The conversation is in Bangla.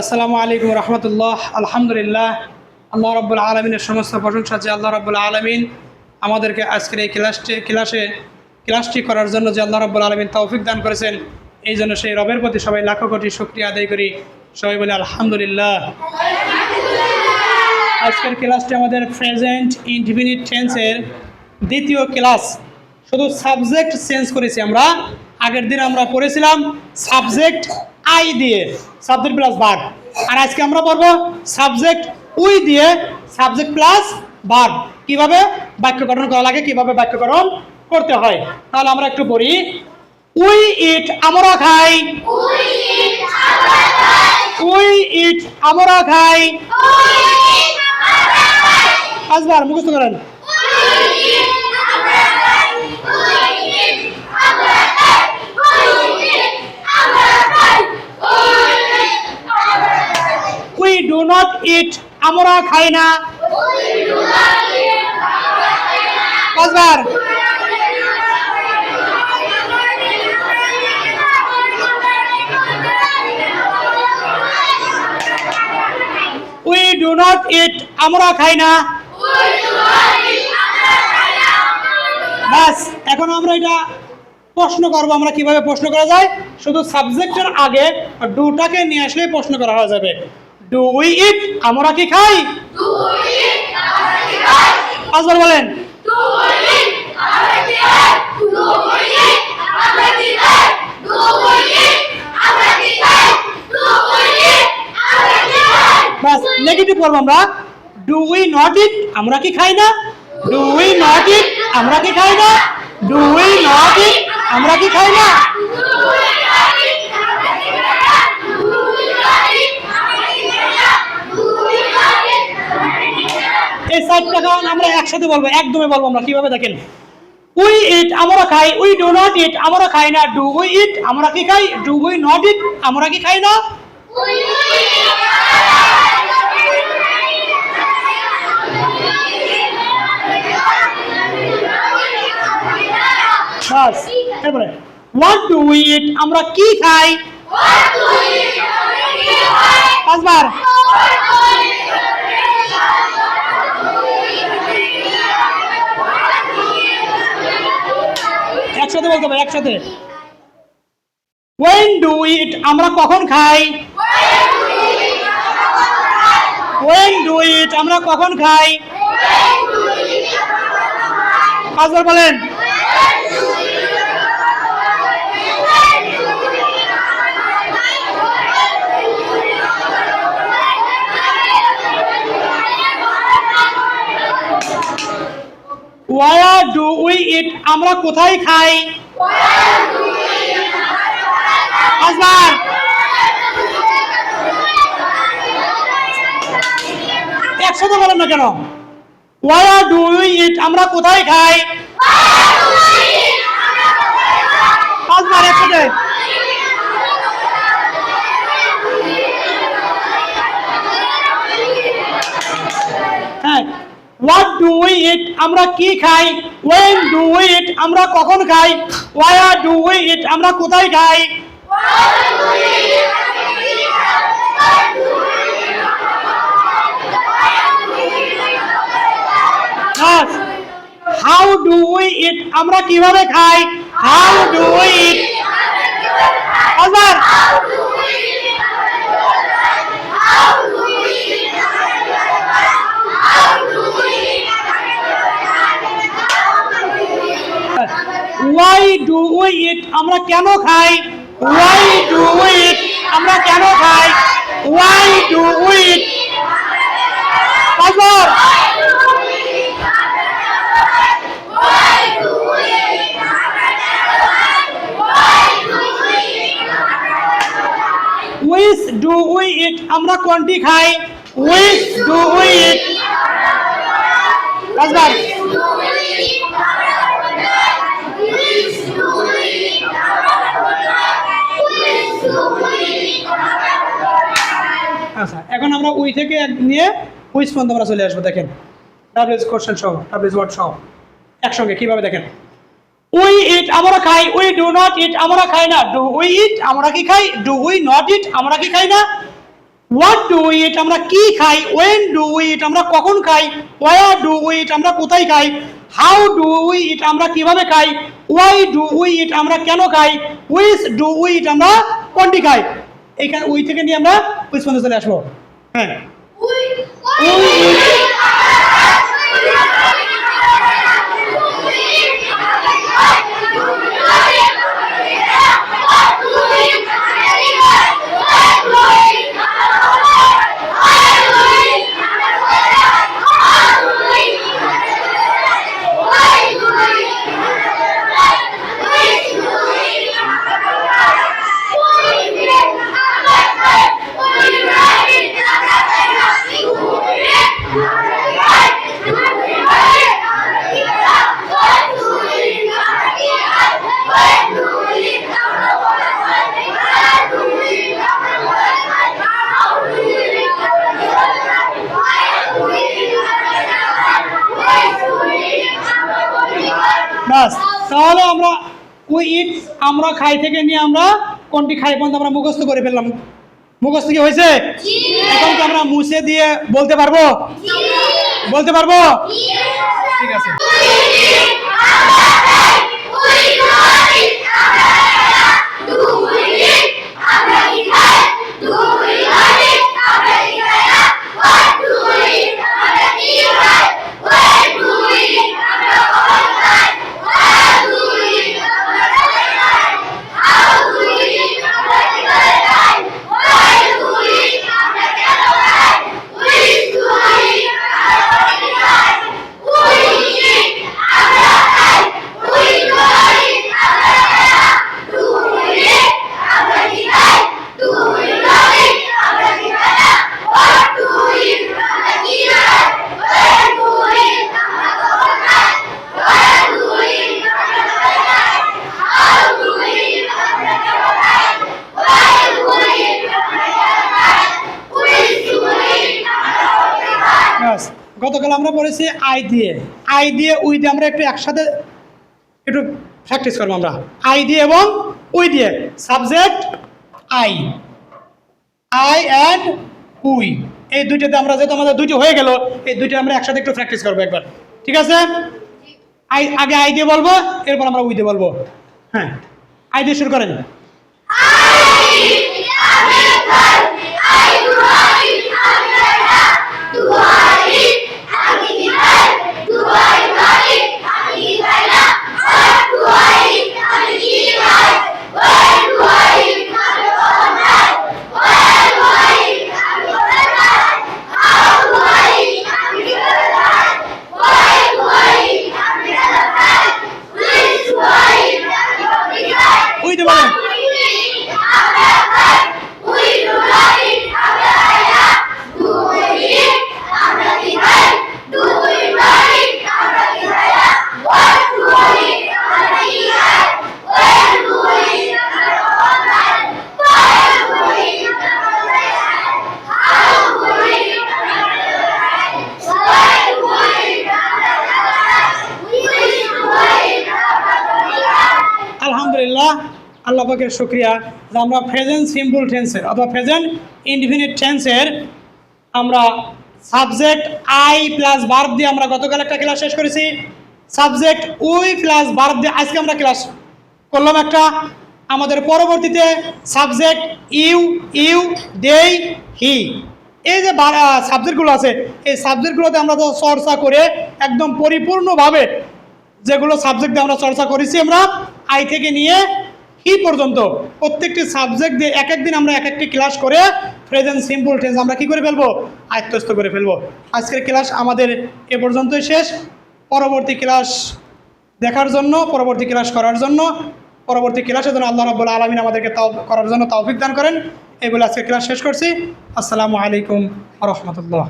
আসসালামু আলাইকুম রহমতুল্লাহ। আলহামদুলিল্লাহ, আল্লাহ রাব্বুল আলমিনের সমস্ত প্রশংসা যে আল্লাহ রাব্বুল আলমিন আমাদেরকে আজকের এই ক্লাসটি করার জন্য যে আল্লাহ রাব্বুল আলমিন তৌফিক দান করেছেন, এই জন্য সেই রবের প্রতি সবাই লাখো কোটি শুকরিয়া আদায় করি। সবাই বলে আলহামদুলিল্লাহ। আজকের ক্লাসটি আমাদের প্রেজেন্ট ইনডিফিনিট টেন্সের দ্বিতীয় ক্লাস। শুধু সাবজেক্ট চেঞ্জ করেছি আমরা। আগের দিন আমরা পড়েছিলাম সাবজেক্ট আই দিয়ে, সাবজেক্ট প্লাস ভার্ব, আর আজকে আমরা পড়বো সাবজেক্ট উই দিয়ে, সাবজেক্ট প্লাস ভার্ব। কিভাবে বাক্য গঠন করা লাগে, কিভাবে বাক্য গঠন করতে হয়, তাহলে আমরা একটু পড়ি। উই ইট, আমরা খাই। উই ইট, আমরা খাই। পাঁচবার মুখস্থ করেন। We do not eat, আমরা খাই না। পাঁচবার। We do not eat, আমরা খাই না। বাস, এখন আমরা এটা প্রশ্ন করবো। আমরা কিভাবে প্রশ্ন করা যায়, শুধু সাবজেক্টের আগে ডুটাকে নিয়ে আসলে প্রশ্ন করা হয়ে যাবে। ডু উই ইট, আমরা কি খাই। পাঁচবার বলেন। বাস, নেগেটিভ করবো আমরা। ডু উই নট ইট, আমরা কি খাই না। ডু উই নট ইট, আমরা কি খাই না। ডু উই নট ইট, আমরা কি খাই না। এই চারটা কারণ আমরা একসাথে বলবো, একদমই বলবো আমরা। কিভাবে দেখেন, উই ইট, আমরা খাই। উই ডু নট ইট, আমরা খাই না। ডু উই ইট, আমরা কি খাই। ডু উই নট ইট, আমরা কি খাই না। বাস, এবারে হোয়াট ডু উই ইট, আমরা কি খাই। পাঁচবার। একসাথে বলতে হবে, একসাথে। when do we eat, আমরা কখন খাই। when do we eat, আমরা কখন খাই। পাঁচবার বলেন। where do we eat, আমরা কোথায় খাই। পাঁচবার। একসাথে বলেন না কেন। where do we eat, আমরা কোথায় খাই। পাঁচবার একসাথে। হ্যাঁ, what do we eat, আমরা কি খাই। when do we eat, আমরা কখন খাই। where do we eat, আমরা কোথায় খাই। how do we eat, আমরা কিভাবে খাই। how do we eat। পাঁচবার। why do we eat, আমরা কেন খাই। why do we eat, আমরা কেন খাই। why do we eat। পাঁচবার। which do we eat, আমরা কোনটি খাই। which do we eat। পাঁচবার। আচ্ছা, এখন আমরা উই থেকে নিয়ে হুইচ পর্যন্ত আমরা চলে আসবো। দেখেন, ডাব্লিউ কোশ্চেন সহ, ডাব্লিউ ওয়ার্ড সহ একসঙ্গে কিভাবে দেখেন। উই ইট, আমরা খাই। উই ডু নট ইট, আমরা খাই না। ডু উই ইট, আমরা কি খাই। ডু উই নট ইট, আমরা কি খাই না। হোয়াট ডু উই ইট আমরা কি খাই, ওয়েন ডু উই ইট আমরা কখন খাই, ওয়ার ডু উই ইট আমরা কোথায় খাই, হাউ ডু উই ইট আমরা কিভাবে খাই, ওয়াই ডু উই ইট আমরা কেন খাই, উইচ ডু উই ইট আমরা কোনটি খাই। এইখানে উই থেকে নিয়ে আমরা উইচ পর্যন্ত চলে আসবো। হ্যাঁ, বাস। তাহলে আমরা উই ইট আমরা খাই থেকে নিয়ে আমরা কোনটি খাই পর্যন্ত আমরা মুখস্থ করে ফেললাম। মুখস্থ কি হয়েছে? এখন কি আমরা মুছে দিয়ে বলতে পারবো? বলতে পারবো? ঠিক আছে। গতকাল আমরা পড়েছি আই দিয়ে, আই দিয়ে উই দিয়ে আমরা একটু একসাথে একটু প্র্যাকটিস করবো আমরা। আই দিয়ে এবং উই দিয়ে, subject I, I and we, এই দুইটাতে আমরা যেহেতু আমাদের দুইটি হয়ে গেল, এই দুইটা আমরা একসাথে একটু প্র্যাকটিস করবো একবার, ঠিক আছে? আগে আই দিয়ে বলবো, এরপর আমরা উই দিয়ে বলবো। হ্যাঁ, আই দিয়ে শুরু করেন। উই দিয়ে বলেন। আলহামদুলিল্লাহ, আল্লাহ পাকের শুকরিয়া যে আমরা প্রেজেন্ট সিম্পল টেন্সের অথবা প্রেজেন্ট ইনডিফিনিট টেন্সের আমরা সাবজেক্ট আই প্লাস ভার্ব দিয়ে আমরা গতকাল একটা ক্লাস শেষ করেছি। সাবজেক্ট উই প্লাস ভার্ব দিয়ে আজকে আমরা ক্লাস করলাম একটা। আমাদের পরবর্তীতে সাবজেক্ট ইউ, ইউ, দেই, হি, এই যে সাবজেক্টগুলো আছে, এই সাবজেক্টগুলোতে আমরা তো চর্চা করে একদম পরিপূর্ণভাবে যেগুলো সাবজেক্ট দিয়ে আমরা চর্চা করেছি আমরা আই থেকে নিয়ে হি পর্যন্ত প্রত্যেকটি সাবজেক্ট দিয়ে এক একদিন আমরা এক একটি ক্লাস করে প্রেজেন্ট সিম্পল টেন্স আমরা কি করে ফেলবো, আয়ত্তস্থ করে ফেলবো। আজকের ক্লাস আমাদের এ পর্যন্তই শেষ। পরবর্তী ক্লাস দেখার জন্য, পরবর্তী ক্লাস করার জন্য, পরবর্তী ক্লাসের জন্য আল্লাহ রাব্বুল আলামিন আমাদেরকে করার জন্য তৌফিক দান করেন। এই বলে আজকের ক্লাস শেষ করছি। আসসালামু আলাইকুম ওয়া রাহমাতুল্লাহ।